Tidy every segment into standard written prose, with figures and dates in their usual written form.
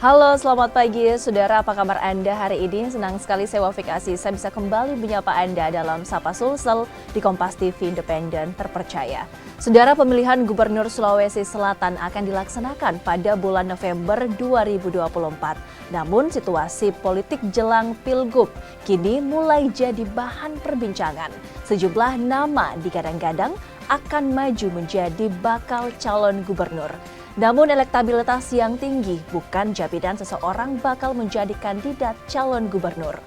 Halo, selamat pagi saudara. Apa kabar Anda hari ini? Senang sekali saya Wafik Aziz. Saya bisa kembali menyapa Anda dalam Sapa Sulsel di Kompas TV Independen Terpercaya. Saudara, pemilihan Gubernur Sulawesi Selatan akan dilaksanakan pada bulan November 2024. Namun situasi politik jelang Pilgub kini mulai jadi bahan perbincangan. Sejumlah nama digadang-gadang akan maju menjadi bakal calon gubernur. Namun elektabilitas yang tinggi bukan jaminan seseorang bakal menjadi kandidat calon gubernur.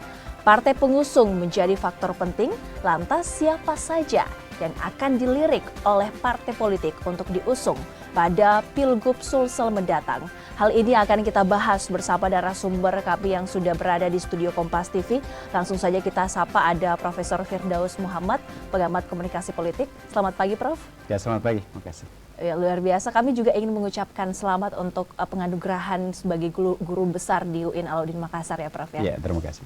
Partai pengusung menjadi faktor penting, lantas siapa saja yang akan dilirik oleh partai politik untuk diusung pada Pilgub Sulsel mendatang. Hal ini akan kita bahas bersama narasumber kami yang sudah berada di studio Kompas TV. Langsung saja kita sapa, ada Profesor Firdaus Muhammad, pengamat komunikasi politik. Selamat pagi, Prof. Ya, selamat pagi. Terima kasih. Ya, luar biasa. Kami juga ingin mengucapkan selamat untuk penganugerahan sebagai guru besar di UIN Alauddin Makassar ya, Prof. Ya, terima kasih.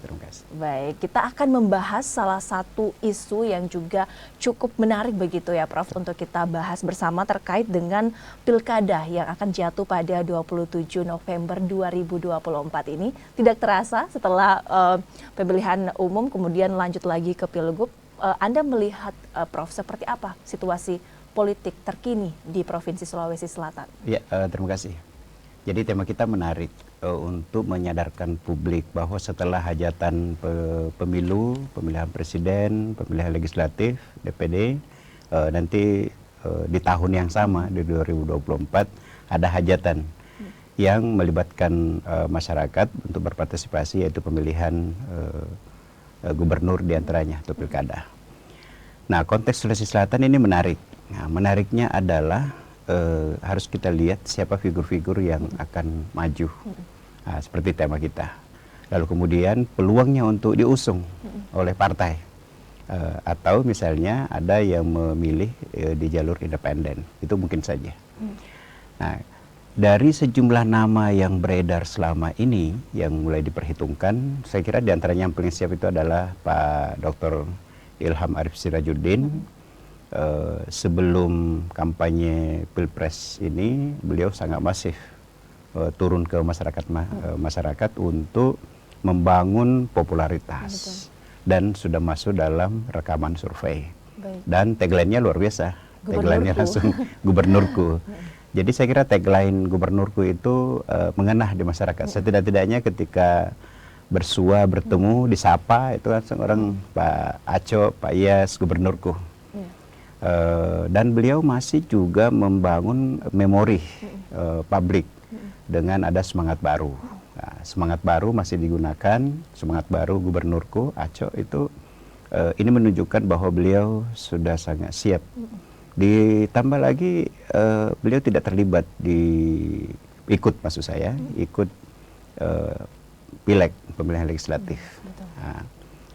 Baik, kita akan membahas salah satu isu yang juga cukup menarik begitu ya, Prof, untuk kita bahas bersama terkait dengan Pilkada yang akan jatuh pada 27 November 2024 ini. Tidak terasa setelah pemilihan umum kemudian lanjut lagi ke Pilgub. Anda melihat, Prof, seperti apa situasi politik terkini di Provinsi Sulawesi Selatan? Ya, terima kasih. Jadi tema kita menarik untuk menyadarkan publik bahwa setelah hajatan pemilu, pemilihan presiden, pemilihan legislatif, DPD, nanti di tahun yang sama, di 2024, ada hajatan yang melibatkan masyarakat untuk berpartisipasi, yaitu pemilihan gubernur diantaranya, atau pilkada. Nah, konteks Sulawesi Selatan ini menarik. Nah, menariknya adalah harus kita lihat siapa figur-figur yang akan maju. Nah, seperti tema kita. Lalu kemudian peluangnya untuk diusung oleh partai. Atau misalnya ada yang memilih di jalur independen. Itu mungkin saja. Nah, dari sejumlah nama yang beredar selama ini, yang mulai diperhitungkan, saya kira diantaranya yang paling siap itu adalah Pak Dr. Ilham Arief Sirajuddin. Sebelum kampanye Pilpres ini, beliau sangat masif turun ke masyarakat untuk membangun popularitas. Dan sudah masuk dalam rekaman survei. Dan tagline-nya luar biasa. Tagline-nya langsung gubernurku. Jadi saya kira tagline gubernurku itu mengena di masyarakat. Setidak-tidaknya ketika bersua, bertemu, disapa, itu langsung orang Pak Aco, Pak Iyas, gubernurku. Dan beliau masih juga membangun memori publik dengan ada semangat baru. Nah, semangat baru masih digunakan, semangat baru gubernurku, Aco itu ini menunjukkan bahwa beliau sudah sangat siap. Ditambah lagi beliau tidak terlibat ikut pileg, pemilihan legislatif. Nah,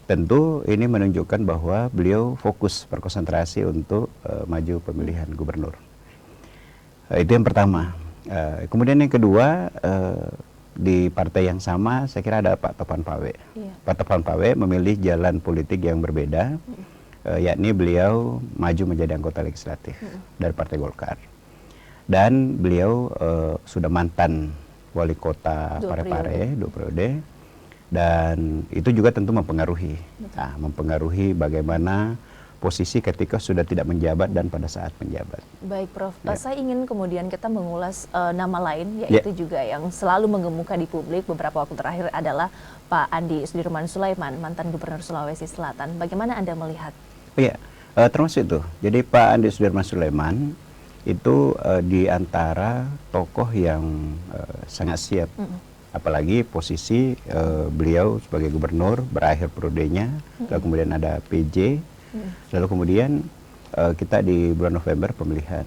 tentu ini menunjukkan bahwa beliau fokus berkonsentrasi untuk maju pemilihan gubernur. Itu yang pertama. Kemudian yang kedua, di partai yang sama saya kira ada Pak Topan Pawe. Pak Topan Pawe memilih jalan politik yang berbeda, yakni beliau maju menjadi anggota legislatif dari Partai Golkar. Dan beliau sudah mantan wali kota Parepare 2 periode. Dan itu juga tentu mempengaruhi. Nah, mempengaruhi bagaimana posisi ketika sudah tidak menjabat dan pada saat menjabat. Baik, Prof. Saya ingin kemudian kita mengulas nama lain, yaitu juga yang selalu mengemuka di publik beberapa waktu terakhir adalah Pak Andi Sudirman Sulaiman, mantan Gubernur Sulawesi Selatan. Bagaimana Anda melihat? Iya, termasuk itu. Jadi Pak Andi Sudirman Sulaiman itu di antara tokoh yang sangat siap. Apalagi posisi beliau sebagai gubernur berakhir periodenya, lalu kemudian ada PJ, lalu kemudian kita di bulan November pemilihan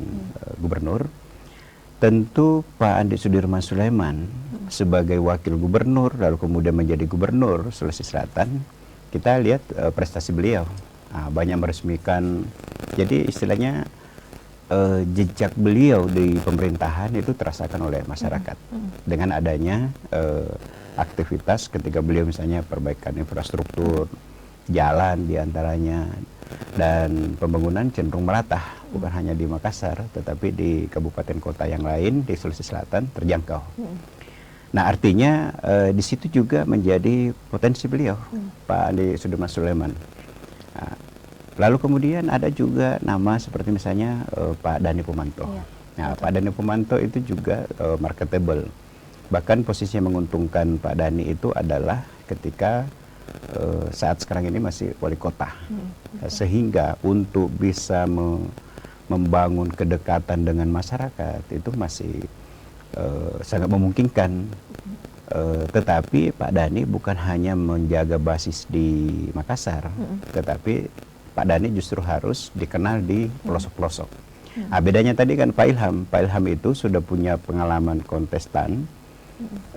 gubernur. Tentu Pak Andi Sudirman Sulaiman sebagai wakil gubernur, lalu kemudian menjadi gubernur Sulawesi Selatan, kita lihat prestasi beliau. Banyak meresmikan, jadi istilahnya jejak beliau di pemerintahan itu terasakan oleh masyarakat dengan adanya aktivitas ketika beliau misalnya perbaikan infrastruktur, jalan diantaranya, dan pembangunan cenderung merata, bukan hanya di Makassar tetapi di kabupaten kota yang lain di Sulawesi Selatan terjangkau. Nah artinya di situ juga menjadi potensi beliau, Pak Andi Sudirman Sulaiman. Nah, lalu kemudian ada juga nama seperti misalnya Pak Dhani Pomanto. Iya, Nah, betul. Pak Dhani Pomanto itu juga marketable. Bahkan posisi yang menguntungkan Pak Dhani itu adalah ketika saat sekarang ini masih wali kota. Sehingga untuk bisa membangun kedekatan dengan masyarakat itu masih sangat memungkinkan. Tetapi Pak Dhani bukan hanya menjaga basis di Makassar, tetapi Pak Dhani justru harus dikenal di pelosok-pelosok. Nah, bedanya tadi kan Pak Ilham itu sudah punya pengalaman kontestan,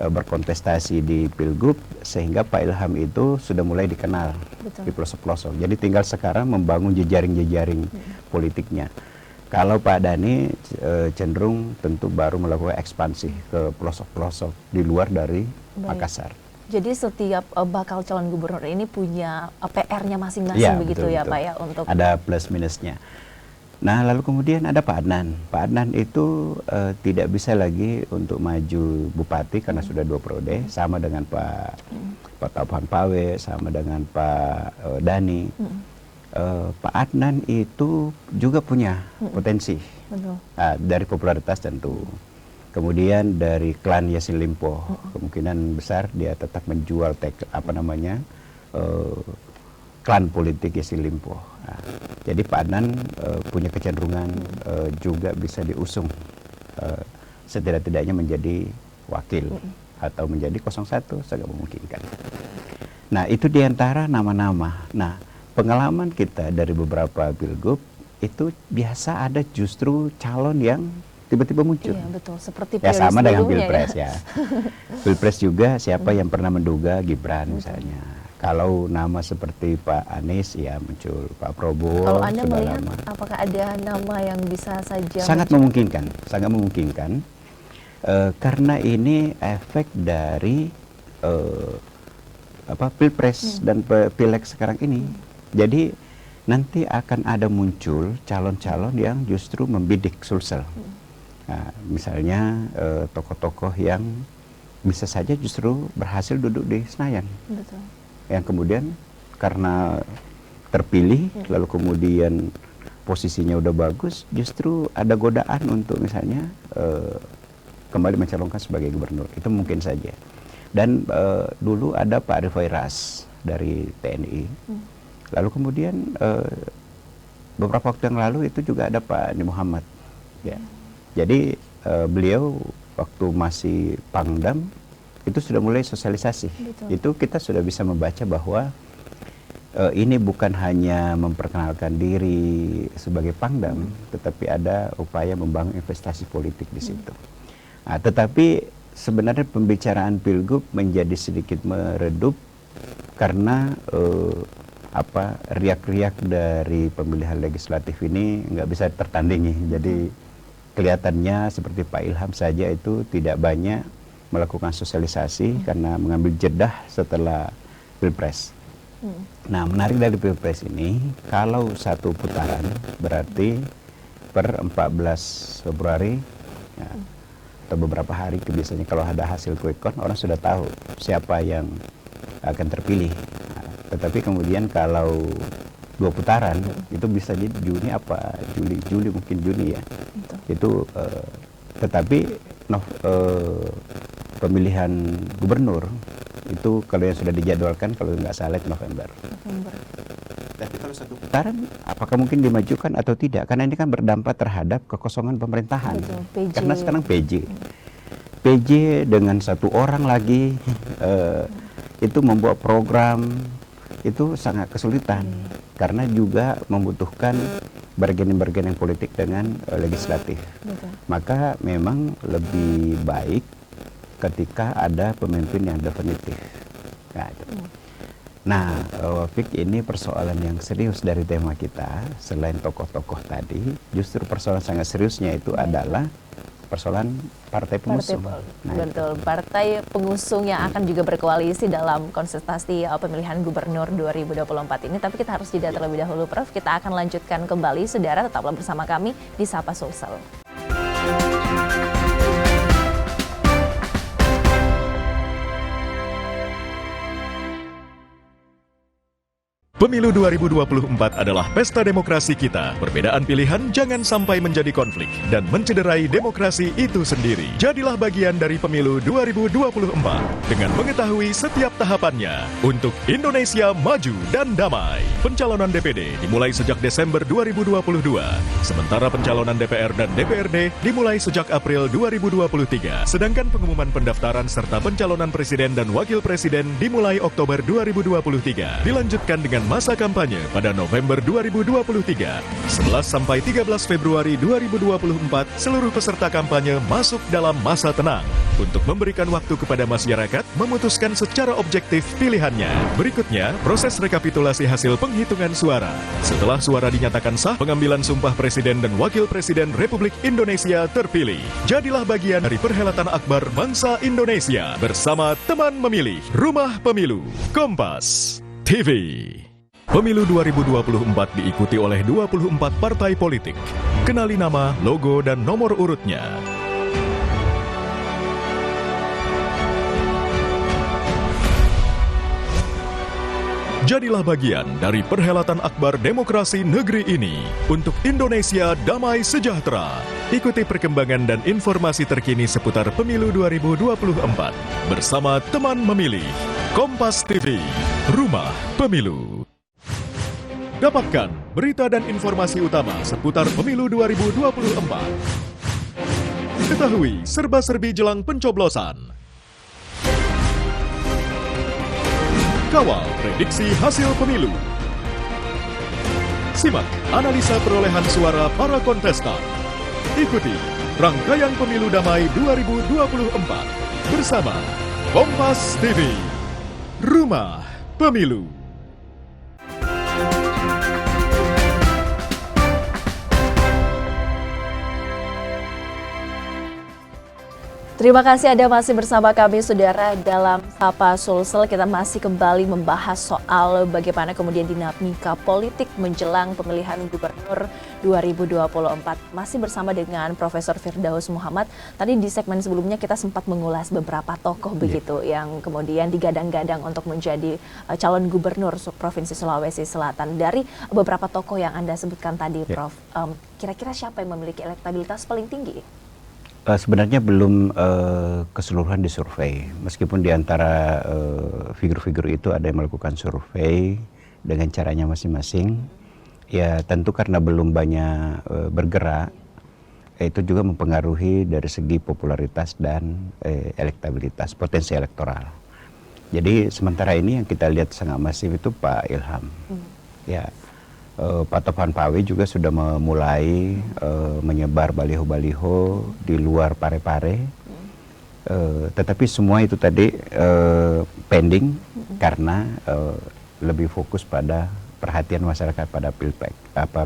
berkontestasi di Pilgub, sehingga Pak Ilham itu sudah mulai dikenal Betul. di pelosok-pelosok. Jadi tinggal sekarang membangun jejaring-jejaring politiknya. Kalau Pak Dhani cenderung tentu baru melakukan ekspansi ke pelosok-pelosok di luar dari Makassar. Jadi setiap bakal calon gubernur ini punya PR-nya masing-masing Ya, begitu betul, ya betul. Pak ya untuk Ada plus minusnya. Nah lalu kemudian ada Pak Adnan. Pak Adnan itu tidak bisa lagi untuk maju bupati karena sudah 2 periode, sama dengan Pak Taufan Pawe, sama dengan Pak Dhani. Pak Adnan itu juga punya potensi. betul. Dari popularitas tentu. Kemudian dari klan Yassin Limpo, kemungkinan besar dia tetap menjual klan politik Yassin Limpo. Nah, jadi Pak Adnan punya kecenderungan juga bisa diusung setidak-tidaknya menjadi wakil atau menjadi 01, sangat memungkinkan. Nah itu diantara nama-nama. Nah pengalaman kita dari beberapa pilgub itu biasa ada justru calon yang tiba-tiba muncul. Iya betul, seperti Ya sama periode dengan sebelumnya Pilpres ya. Pilpres juga siapa yang pernah menduga Gibran misalnya. Kalau nama seperti Pak Anies ya muncul, Pak Prabowo Kalau Anda sudah melihat lama. apakah ada nama yang bisa saja Sangat memungkinkan, sangat memungkinkan. Karena ini efek dari Pilpres dan Pileg sekarang ini. Jadi nanti akan ada muncul calon-calon yang justru membidik Sulsel. Nah, misalnya tokoh-tokoh yang bisa saja justru berhasil duduk di Senayan. Betul. Yang kemudian karena terpilih, lalu kemudian posisinya udah bagus, justru ada godaan untuk misalnya kembali mencalonkan sebagai gubernur. Itu mungkin saja. Dan dulu ada Pak Rifai Ras dari TNI. Lalu kemudian beberapa waktu yang lalu itu juga ada Pak Andi Muhammad. Ya. Jadi beliau waktu masih Pangdam itu sudah mulai sosialisasi. Betul. Itu kita sudah bisa membaca bahwa ini bukan hanya memperkenalkan diri sebagai Pangdam, tetapi ada upaya membangun investasi politik di situ. Nah, tetapi sebenarnya pembicaraan Pilgub menjadi sedikit meredup karena riak-riak dari pemilihan legislatif ini nggak bisa tertandingi. Jadi kelihatannya seperti Pak Ilham saja itu tidak banyak melakukan sosialisasi karena mengambil jedah setelah Pilpres. Nah menarik dari Pilpres ini, kalau satu putaran berarti per 14 Februari ya, atau beberapa hari biasanya kalau ada hasil quick count orang sudah tahu siapa yang akan terpilih. Nah, tetapi kemudian kalau 2 putaran itu bisa jadi Juni Juli mungkin Juni ya. Itu tetapi pemilihan gubernur itu kalau yang sudah dijadwalkan kalau nggak salah November. Tapi kalau satu putaran apakah mungkin dimajukan atau tidak? Karena ini kan berdampak terhadap kekosongan pemerintahan. Betul, PJ. Karena sekarang PJ dengan 1 orang lagi itu membuat program itu sangat kesulitan karena juga membutuhkan bargaining politik dengan legislatif. Betul. Maka memang lebih baik ketika ada pemimpin yang definitif. Nah, itu. Nah, Fik, ini persoalan yang serius dari tema kita. Selain tokoh-tokoh tadi, justru persoalan sangat seriusnya itu adalah persoalan partai pengusung. Betul, partai pengusung yang akan juga berkoalisi dalam kontestasi pemilihan gubernur 2024 ini. Tapi kita harus jeda terlebih dahulu, Prof. Kita akan lanjutkan kembali, saudara. Tetaplah bersama kami di Sapa Sulsel. Pemilu 2024 adalah pesta demokrasi kita. Perbedaan pilihan jangan sampai menjadi konflik dan mencederai demokrasi itu sendiri. Jadilah bagian dari Pemilu 2024 dengan mengetahui setiap tahapannya untuk Indonesia maju dan damai. Pencalonan DPD dimulai sejak Desember 2022, sementara pencalonan DPR dan DPRD dimulai sejak April 2023. Sedangkan pengumuman pendaftaran serta pencalonan presiden dan wakil presiden dimulai Oktober 2023. Dilanjutkan dengan masa kampanye pada November 2023. 11 sampai 13 Februari 2024, seluruh peserta kampanye masuk dalam masa tenang untuk memberikan waktu kepada masyarakat memutuskan secara objektif pilihannya. Berikutnya, proses rekapitulasi hasil penghitungan suara. Setelah suara dinyatakan sah, pengambilan sumpah Presiden dan Wakil Presiden Republik Indonesia terpilih. Jadilah bagian dari perhelatan akbar bangsa Indonesia bersama teman memilih Rumah Pemilu Kompas TV. Pemilu 2024 diikuti oleh 24 partai politik. Kenali nama, logo, dan nomor urutnya. Jadilah bagian dari perhelatan akbar demokrasi negeri ini untuk Indonesia damai sejahtera. Ikuti perkembangan dan informasi terkini seputar Pemilu 2024 bersama teman memilih Kompas TV, Rumah Pemilu. Dapatkan berita dan informasi utama seputar Pemilu 2024. Ketahui serba-serbi jelang pencoblosan. Kawal prediksi hasil pemilu. Simak analisa perolehan suara para kontestan. Ikuti rangkaian Pemilu Damai 2024 bersama Kompas TV, Rumah Pemilu. Terima kasih Anda masih bersama kami, Saudara, dalam Sapa Sulsel. Kita masih kembali membahas soal bagaimana kemudian dinamika politik menjelang pemilihan gubernur 2024. Masih bersama dengan Profesor Firdaus Muhammad. Tadi di segmen sebelumnya kita sempat mengulas beberapa tokoh begitu yang kemudian digadang-gadang untuk menjadi calon gubernur Provinsi Sulawesi Selatan. Dari beberapa tokoh yang Anda sebutkan tadi, Prof, kira-kira siapa yang memiliki elektabilitas paling tinggi? Sebenarnya belum keseluruhan disurvei, meskipun di antara figur-figur itu ada yang melakukan survei dengan caranya masing-masing. Ya tentu karena belum banyak bergerak, itu juga mempengaruhi dari segi popularitas dan elektabilitas, potensi elektoral. Jadi sementara ini yang kita lihat sangat masif itu Pak Ilham. Ya. Pak Topan Pawe juga sudah memulai menyebar baliho-baliho di luar Parepare, tetapi semua itu tadi pending karena lebih fokus pada perhatian masyarakat pada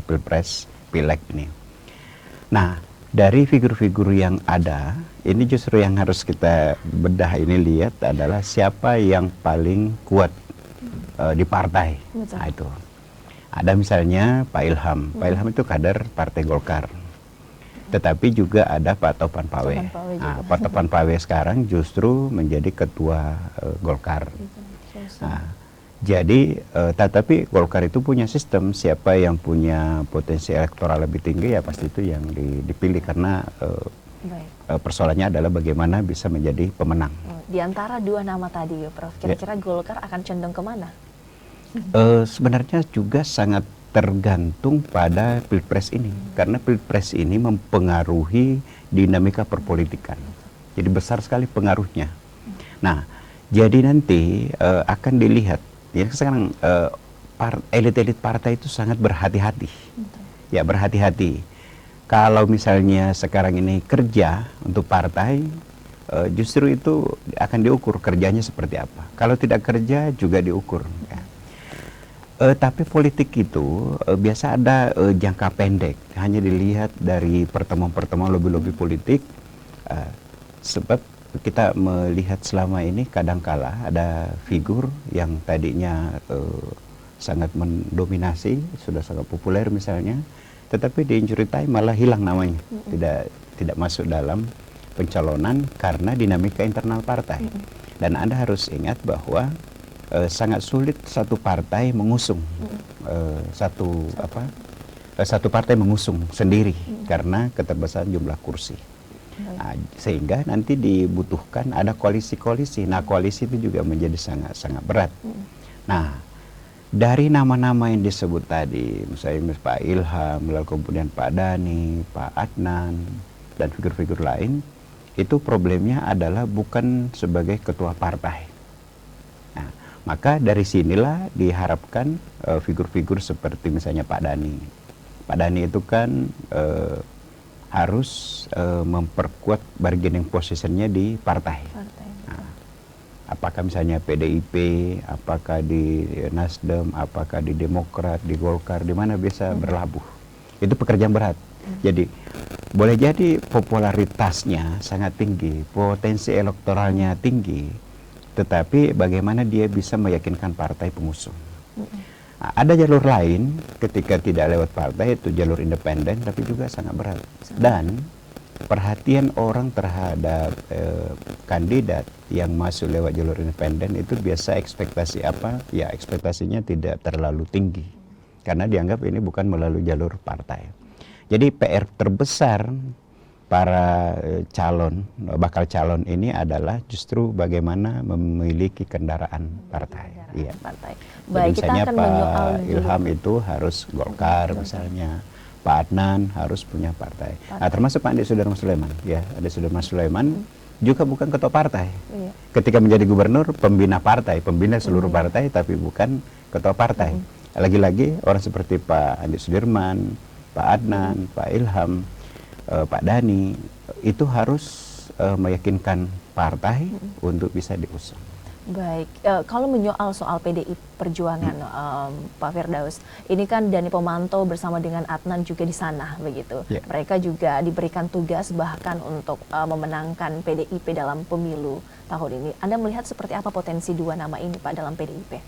pilpres, pileg ini. Nah, dari figur-figur yang ada, ini justru yang harus kita bedah ini lihat adalah siapa yang paling kuat di partai. Betul. Nah, itu. Ada misalnya Pak Ilham. Pak Ilham itu kader Partai Golkar. Tetapi juga ada Pak Topan Pawe. Nah, Pak Topan Pawe sekarang justru menjadi ketua Golkar. Nah, jadi tetapi Golkar itu punya sistem, siapa yang punya potensi elektoral lebih tinggi ya pasti itu yang dipilih karena persoalannya adalah bagaimana bisa menjadi pemenang. Di antara dua nama tadi, Prof, kira-kira Golkar akan condong kemana? Sebenarnya juga sangat tergantung pada pilpres ini, karena pilpres ini mempengaruhi dinamika perpolitikan. Jadi besar sekali pengaruhnya. Nah, jadi nanti akan dilihat. Ya sekarang elit-elit partai itu sangat berhati-hati. Ya berhati-hati. Kalau misalnya sekarang ini kerja untuk partai, justru itu akan diukur kerjanya seperti apa. Kalau tidak kerja juga diukur. Ya. Tapi politik itu biasa ada jangka pendek, hanya dilihat dari pertemuan-pertemuan lobby-lobby politik, sebab kita melihat selama ini kadangkala ada figur yang tadinya sangat mendominasi, sudah sangat populer misalnya, tetapi di injury time malah hilang namanya, tidak masuk dalam pencalonan karena dinamika internal partai. Dan Anda harus ingat bahwa sangat sulit satu partai mengusung satu partai mengusung sendiri karena keterbatasan jumlah kursi. Nah, sehingga nanti dibutuhkan ada koalisi-koalisi. Nah, koalisi itu juga menjadi sangat berat. Nah, dari nama-nama yang disebut tadi, misalnya Pak Ilham, lalu kemudian Pak Dhani, Pak Adnan, dan figur-figur lain, itu problemnya adalah bukan sebagai ketua partai. Nah, maka dari sinilah diharapkan figur-figur seperti misalnya Pak Dhani. Pak Dhani itu kan harus memperkuat bargaining positionnya di partai. Nah, apakah misalnya PDIP, apakah di Nasdem, apakah di Demokrat, di Golkar, di mana bisa berlabuh. Itu pekerjaan berat. Jadi boleh jadi popularitasnya sangat tinggi, potensi elektoralnya tinggi, tetapi bagaimana dia bisa meyakinkan partai pengusung. Nah, ada jalur lain ketika tidak lewat partai, itu jalur independen, tapi juga sangat berat. Dan perhatian orang terhadap kandidat yang masuk lewat jalur independen itu biasa ekspektasi apa? Ya, ekspektasinya tidak terlalu tinggi karena dianggap ini bukan melalui jalur partai. Jadi PR terbesar para bakal calon ini adalah justru bagaimana memiliki kendaraan partai. Iya. Partai. Jadi Baik, kita misalnya akan Pak menyoal Ilham itu harus Golkar misalnya, Pak Adnan harus punya partai. Nah, termasuk Pak Andi Sudarmo Sulaiman. Ya, Andi Sudarmo Sulaiman juga bukan ketua partai. Iya. Ketika menjadi gubernur, pembina partai, pembina seluruh partai, tapi bukan ketua partai. Lagi-lagi orang seperti Pak Andi Sudirman, Pak Adnan, Pak Ilham, Pak Dhani itu harus meyakinkan partai untuk bisa diusung. Baik, kalau menyoal soal PDI Perjuangan, Pak Firdaus, ini kan Dhani Pomanto bersama dengan Adnan juga di sana, begitu. Yeah. Mereka juga diberikan tugas bahkan untuk memenangkan PDIP dalam pemilu tahun ini. Anda melihat seperti apa potensi dua nama ini, Pak, dalam PDIP?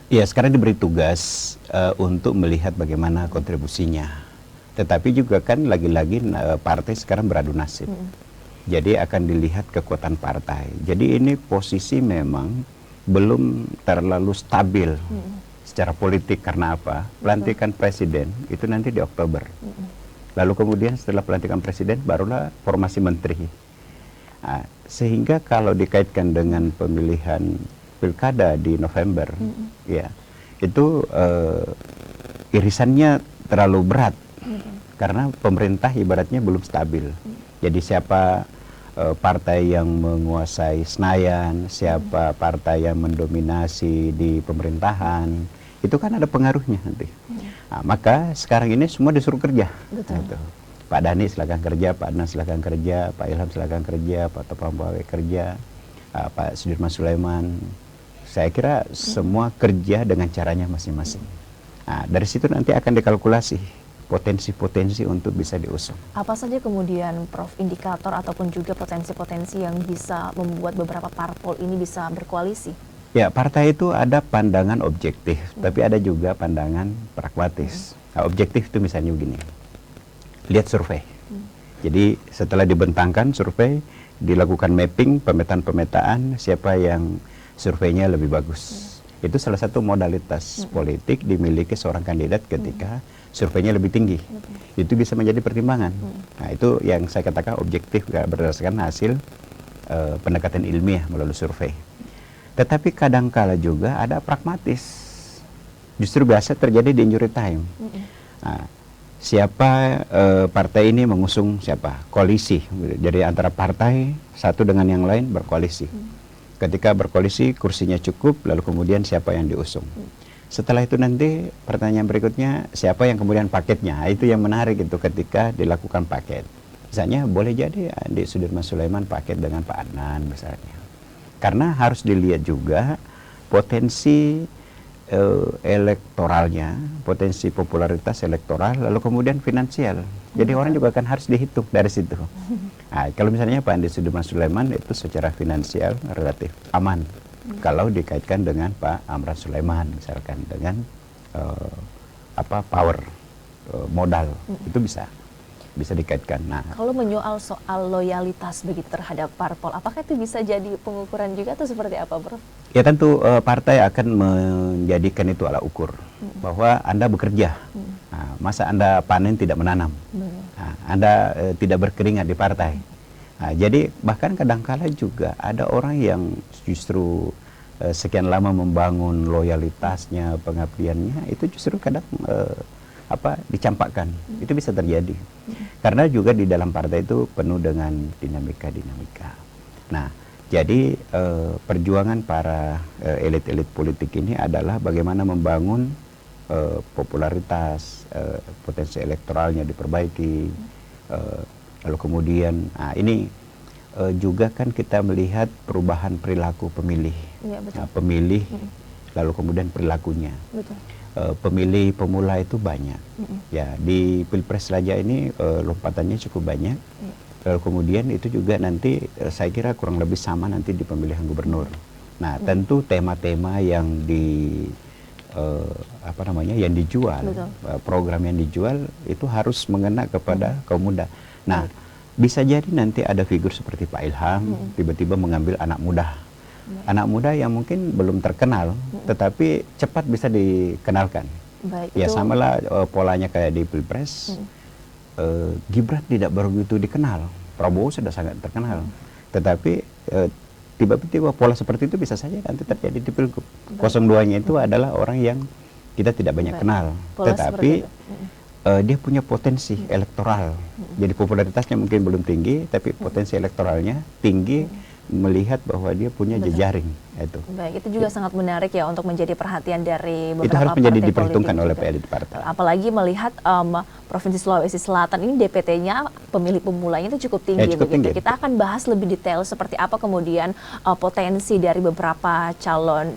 Ya, sekarang diberi tugas untuk melihat bagaimana kontribusinya. Tetapi juga kan lagi-lagi partai sekarang beradu nasib. Jadi akan dilihat kekuatan partai. Jadi ini posisi memang belum terlalu stabil secara politik. Karena apa? Pelantikan presiden itu nanti di Oktober. Lalu kemudian setelah pelantikan presiden barulah formasi menteri. Nah, sehingga kalau dikaitkan dengan pemilihan pilkada di November, ya itu irisannya terlalu berat. Karena pemerintah ibaratnya belum stabil. Jadi siapa partai yang menguasai Senayan, siapa partai yang mendominasi di pemerintahan, itu kan ada pengaruhnya nanti. Nah, maka sekarang ini semua disuruh kerja. Gitu. Pak Dhani silakan kerja, Pak Adnan silakan kerja, Pak Ilham silakan kerja, Pak Topampawe kerja, Pak Sudirman Sulaiman. Saya kira semua kerja dengan caranya masing-masing. Nah, dari situ nanti akan dikalkulasi potensi-potensi untuk bisa diusung. Apa saja kemudian, Prof, indikator ataupun juga potensi-potensi yang bisa membuat beberapa parpol ini bisa berkoalisi? Ya, partai itu ada pandangan objektif, tapi ada juga pandangan pragmatis. Nah, objektif itu misalnya begini, lihat survei. Jadi setelah dibentangkan survei, dilakukan mapping, pemetaan-pemetaan, siapa yang surveinya lebih bagus. Itu salah satu modalitas politik dimiliki seorang kandidat ketika surveinya lebih tinggi. Itu bisa menjadi pertimbangan. Nah, itu yang saya katakan objektif berdasarkan hasil pendekatan ilmiah melalui survei. Tetapi kadangkala juga ada pragmatis. Justru biasa terjadi di injury time. Nah, siapa partai ini mengusung siapa? Koalisi. Jadi antara partai satu dengan yang lain berkoalisi. Ketika berkoalisi kursinya cukup, lalu kemudian siapa yang diusung. Setelah itu nanti pertanyaan berikutnya, siapa yang kemudian paketnya. Itu yang menarik itu ketika dilakukan paket. Misalnya boleh jadi Andi Sudirman Sulaiman paket dengan Pak Adnan misalnya. Karena harus dilihat juga potensi elektoralnya, potensi popularitas elektoral, lalu kemudian finansial. Jadi orang juga akan harus dihitung dari situ. Nah, kalau misalnya Pak Andi Sudirman Sulaiman itu secara finansial relatif aman. Kalau dikaitkan dengan Pak Amran Sulaiman misalkan dengan power modal itu bisa dikaitkan. Nah, kalau menyoal soal loyalitas begitu terhadap parpol, apakah itu bisa jadi pengukuran juga atau seperti apa, Prof? Ya tentu partai akan menjadikan itu alat ukur bahwa Anda bekerja. Nah, masa Anda panen tidak menanam. Nah, Anda tidak berkeringat di partai. Nah, jadi bahkan kadangkala juga ada orang yang justru sekian lama membangun loyalitasnya, pengabdiannya, itu justru kadang dicampakkan. Itu bisa terjadi. Karena juga di dalam partai itu penuh dengan dinamika-dinamika. Nah, jadi perjuangan para elit-elit politik ini adalah bagaimana membangun popularitas, potensi elektoralnya diperbaiki, lalu kemudian ini juga kan kita melihat perubahan perilaku pemilih. Ya, betul. Nah, pemilih lalu kemudian perilakunya. Betul. Pemilih pemula itu banyak. Ya, di Pilpres saja ini lompatannya cukup banyak. Lalu kemudian itu juga nanti saya kira kurang lebih sama nanti di pemilihan gubernur. Nah, tentu tema-tema yang yang dijual, program yang dijual itu harus mengena kepada kaum muda. Nah, bisa jadi nanti ada figur seperti Pak Ilham tiba-tiba mengambil anak muda. Anak muda yang mungkin belum terkenal, tetapi cepat bisa dikenalkan. Baik, ya samalah polanya kayak di Pilpres. Gibran tidak begitu dikenal, Prabowo sudah sangat terkenal. Tetapi tiba-tiba pola seperti itu bisa saja nanti terjadi di Pilgub. 02-nya itu adalah orang yang kita tidak banyak kenal, tetapi dia punya potensi elektoral. Jadi popularitasnya mungkin belum tinggi, tapi potensi elektoralnya tinggi. Melihat bahwa dia punya jejaring itu. Baik, itu juga sangat menarik ya untuk menjadi perhatian dari beberapa itu harus menjadi diperhitungkan oleh elit partai. Apalagi melihat Provinsi Sulawesi Selatan ini DPT-nya pemilih pemulanya itu cukup tinggi, cukup tinggi. Kita akan bahas lebih detail seperti apa kemudian potensi dari beberapa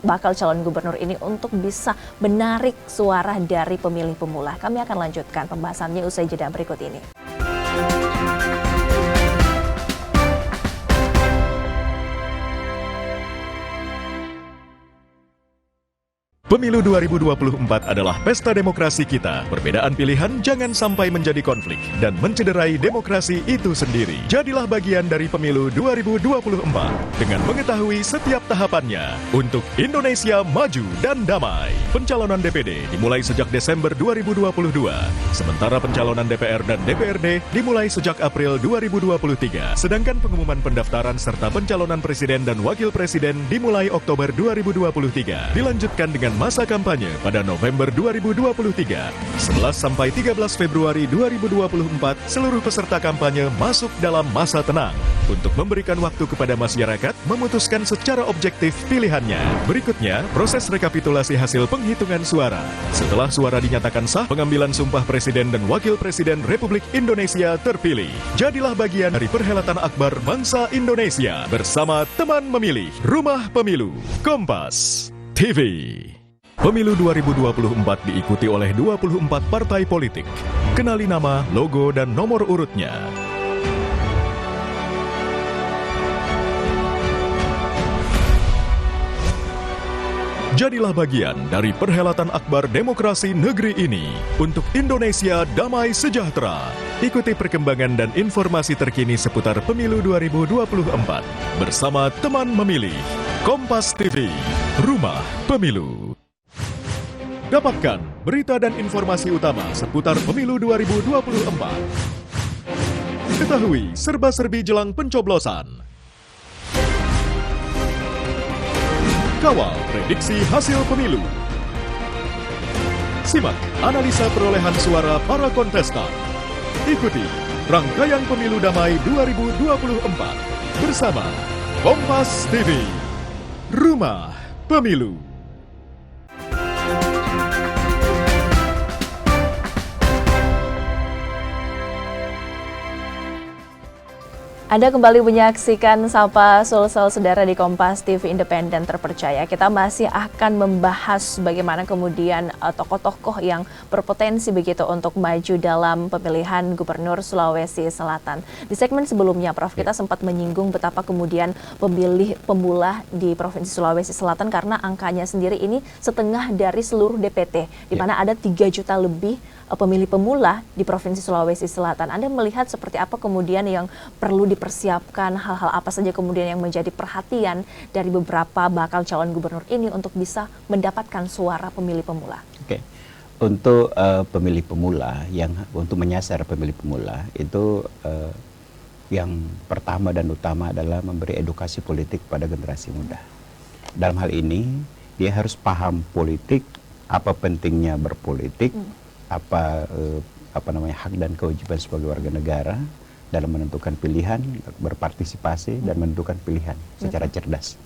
bakal calon gubernur ini untuk bisa menarik suara dari pemilih pemula. Kami akan lanjutkan pembahasannya usai jeda berikut ini. Pemilu 2024 adalah pesta demokrasi kita. Perbedaan pilihan jangan sampai menjadi konflik dan mencederai demokrasi itu sendiri. Jadilah bagian dari Pemilu 2024 dengan mengetahui setiap tahapannya untuk Indonesia maju dan damai. Pencalonan DPD dimulai sejak Desember 2022, sementara pencalonan DPR dan DPRD dimulai sejak April 2023. Sedangkan pengumuman pendaftaran serta pencalonan presiden dan wakil presiden dimulai Oktober 2023. Dilanjutkan dengan masa kampanye pada November 2023. 11 sampai 13 Februari 2024, seluruh peserta kampanye masuk dalam masa tenang untuk memberikan waktu kepada masyarakat memutuskan secara objektif pilihannya. Berikutnya, proses rekapitulasi hasil penghitungan suara. Setelah suara dinyatakan sah, pengambilan sumpah Presiden dan Wakil Presiden Republik Indonesia terpilih. Jadilah bagian dari perhelatan akbar bangsa Indonesia bersama teman memilih Rumah Pemilu Kompas TV. Pemilu 2024 diikuti oleh 24 partai politik. Kenali nama, logo, dan nomor urutnya. Jadilah bagian dari perhelatan akbar demokrasi negeri ini untuk Indonesia damai sejahtera. Ikuti perkembangan dan informasi terkini seputar Pemilu 2024 bersama teman memilih Kompas TV, Rumah Pemilu. Dapatkan berita dan informasi utama seputar Pemilu 2024. Ketahui serba-serbi jelang pencoblosan. Kawal prediksi hasil pemilu. Simak analisa perolehan suara para kontestan. Ikuti rangkaian Pemilu Damai 2024 bersama Kompas TV, Rumah Pemilu. Anda kembali menyaksikan Sapa Sulsel Saudara di Kompas TV Independen Terpercaya. Kita masih akan membahas bagaimana kemudian tokoh-tokoh yang berpotensi begitu untuk maju dalam pemilihan Gubernur Sulawesi Selatan. Di segmen sebelumnya, Prof, kita sempat menyinggung betapa kemudian pemilih pemula di Provinsi Sulawesi Selatan karena angkanya sendiri ini setengah dari seluruh DPT, di mana ada 3 juta lebih pemilih pemula di Provinsi Sulawesi Selatan. Anda melihat seperti apa kemudian yang perlu dipersiapkan, hal-hal apa saja kemudian yang menjadi perhatian dari beberapa bakal calon gubernur ini untuk bisa mendapatkan suara pemilih pemula? Oke. Untuk pemilih pemula, untuk menyasar pemilih pemula itu yang pertama dan utama adalah memberi edukasi politik pada generasi muda. Dalam hal ini dia harus paham politik, apa pentingnya berpolitik, apa hak dan kewajiban sebagai warga negara dalam menentukan pilihan, berpartisipasi dan menentukan pilihan secara cerdas.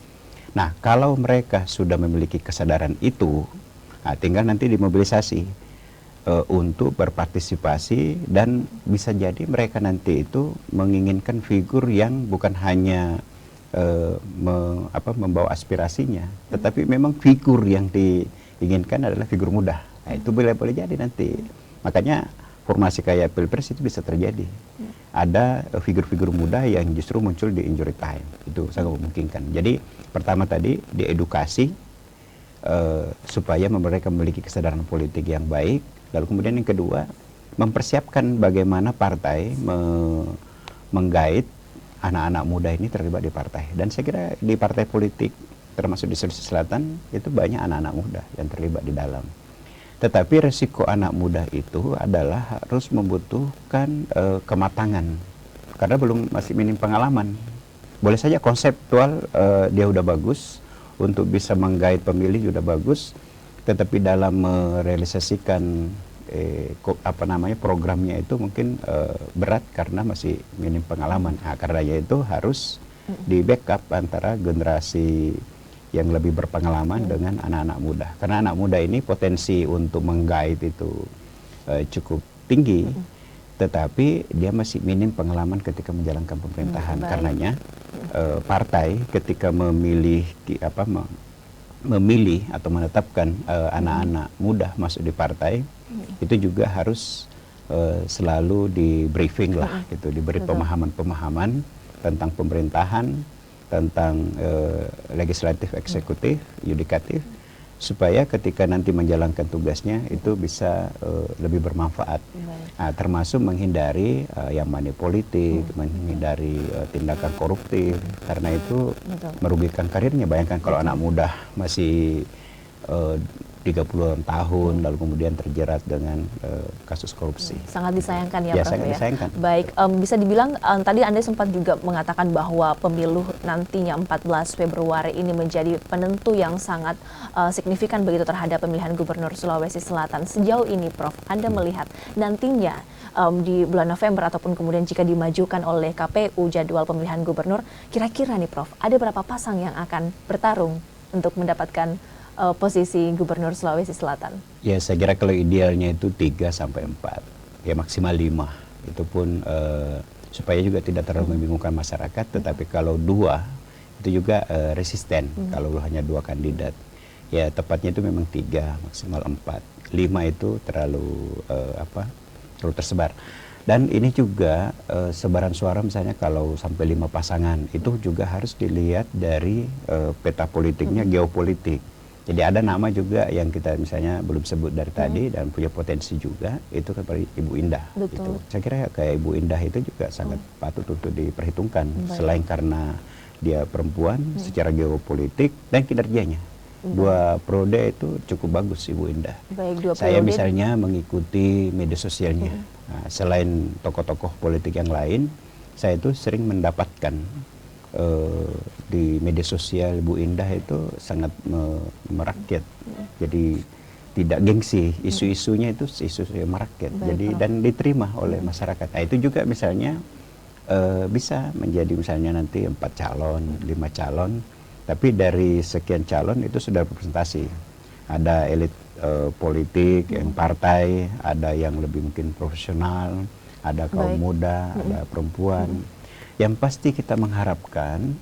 Nah, kalau mereka sudah memiliki kesadaran itu, tinggal nanti dimobilisasi untuk berpartisipasi, dan bisa jadi mereka nanti itu menginginkan figur yang bukan hanya membawa aspirasinya, tetapi memang figur yang diinginkan adalah figur muda. Nah, itu boleh jadi nanti. Makanya formasi kayak Pilpres itu bisa terjadi. Ada figur-figur muda yang justru muncul di injury time. Itu sangat memungkinkan. Jadi pertama tadi diedukasi supaya mereka memiliki kesadaran politik yang baik. Lalu kemudian yang kedua, mempersiapkan bagaimana partai menggait anak-anak muda ini terlibat di partai. Dan saya kira di partai politik, termasuk di Sulawesi Selatan, itu banyak anak-anak muda yang terlibat di dalam. Tetapi resiko anak muda itu adalah harus membutuhkan kematangan, karena masih minim pengalaman. Boleh saja konseptual dia udah bagus, untuk bisa menggait pemilih sudah bagus, tetapi dalam merealisasikan programnya itu mungkin berat karena masih minim pengalaman. Nah, karenanya itu harus di backup antara generasi yang lebih berpengalaman dengan anak-anak muda. Karena anak muda ini potensi untuk menggait itu cukup tinggi, tetapi dia masih minim pengalaman ketika menjalankan pemerintahan. Karenanya partai ketika memilih atau menetapkan anak-anak muda masuk di partai, itu juga harus selalu di briefing lah, gitu, diberi pemahaman-pemahaman tentang pemerintahan, tentang legislatif, eksekutif, yudikatif, supaya ketika nanti menjalankan tugasnya itu bisa lebih bermanfaat. Nah, termasuk menghindari yang money politik, menghindari tindakan koruptif, karena itu merugikan karirnya. Bayangkan kalau anak muda masih 30 tahun lalu kemudian terjerat dengan kasus korupsi. Sangat disayangkan ya, Prof. Sangat disayangkan. Baik, bisa dibilang tadi Anda sempat juga mengatakan bahwa pemilu nantinya 14 Februari ini menjadi penentu yang sangat signifikan begitu terhadap pemilihan Gubernur Sulawesi Selatan. Sejauh ini, Prof, Anda melihat nantinya di bulan November ataupun kemudian jika dimajukan oleh KPU jadwal pemilihan gubernur, kira-kira nih Prof, ada berapa pasang yang akan bertarung untuk mendapatkan posisi Gubernur Sulawesi Selatan? Ya, saya kira kalau idealnya itu 3 sampai 4, ya maksimal 5. Itu pun supaya juga tidak terlalu membingungkan masyarakat, tetapi kalau 2 itu juga resisten kalau hanya 2 kandidat. Ya tepatnya itu memang 3, maksimal 4. 5 itu terlalu terlalu tersebar. Dan ini juga sebaran suara misalnya kalau sampai 5 pasangan, itu juga harus dilihat dari peta politiknya, geopolitik. Jadi ada nama juga yang kita misalnya belum sebut dari tadi dan punya potensi juga, itu kan Ibu Indah. Gitu. Saya kira kayak Ibu Indah itu juga sangat patut untuk diperhitungkan. Selain karena dia perempuan, secara geopolitik dan kinerjanya. 2 periode itu cukup bagus Ibu Indah. Saya misalnya mengikuti media sosialnya. Nah, selain tokoh-tokoh politik yang lain, saya itu sering mendapatkan di media sosial Ibu Indah itu sangat merakyat. Jadi tidak gengsi, isu-isunya itu isu yang merakyat. Jadi dan diterima oleh masyarakat. Nah, itu juga misalnya bisa menjadi misalnya nanti 4 calon, 5 calon, tapi dari sekian calon itu sudah representasi. Ada elit politik, yang partai, ada yang lebih mungkin profesional, ada kaum muda, ada perempuan. Yang pasti kita mengharapkan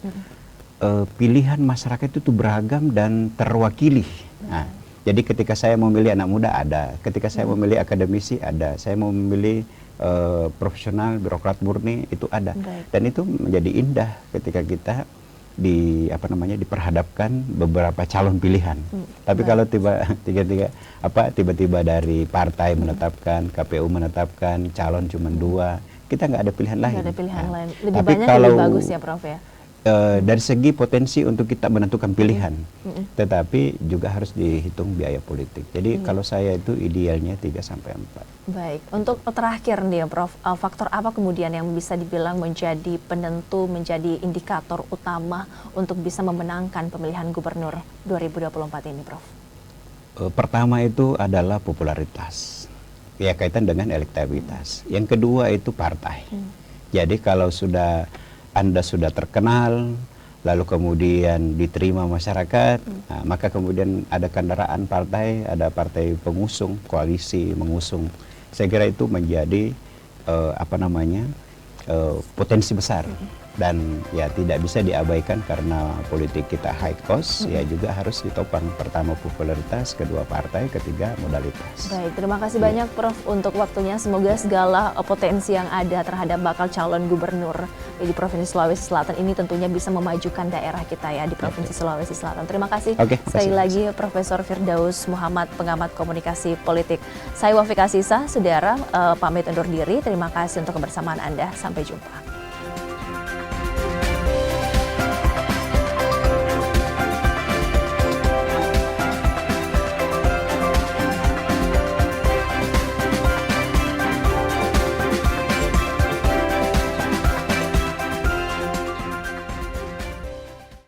pilihan masyarakat itu beragam dan terwakili. Nah, jadi ketika saya memilih anak muda ada, ketika saya memilih akademisi ada, saya mau memilih profesional, birokrat murni itu ada. Dan itu menjadi indah ketika kita diperhadapkan beberapa calon pilihan. Tapi kalau tiba-tiba dari partai menetapkan, KPU menetapkan calon cuma 2, kita nggak ada pilihan lain. Nggak ada pilihan lain. Lebih Tapi banyak kalau, lebih bagus ya Prof ya. dari segi potensi untuk kita menentukan pilihan, tetapi juga harus dihitung biaya politik. Jadi kalau saya itu idealnya 3-4. Baik, untuk terakhir nih Prof, faktor apa kemudian yang bisa dibilang menjadi penentu, menjadi indikator utama untuk bisa memenangkan pemilihan gubernur 2024 ini Prof? Pertama itu adalah popularitas, ya kaitan dengan elektabilitas. Yang kedua itu partai. Jadi kalau Anda sudah terkenal, lalu kemudian diterima masyarakat, nah, maka kemudian ada kendaraan partai, ada partai pengusung, koalisi mengusung. Saya kira itu menjadi potensi besar. Dan ya tidak bisa diabaikan karena politik kita high cost, ya juga harus ditopang. Pertama popularitas, kedua partai, ketiga modalitas. Baik, terima kasih banyak Prof untuk waktunya. Semoga segala potensi yang ada terhadap bakal calon gubernur di Provinsi Sulawesi Selatan ini tentunya bisa memajukan daerah kita ya di Provinsi Sulawesi Selatan. Terima kasih sekali lagi Profesor Firdaus Muhammad, pengamat komunikasi politik. Saya Wafik Asisa, saudara, pamit undur diri. Terima kasih untuk kebersamaan Anda. Sampai jumpa.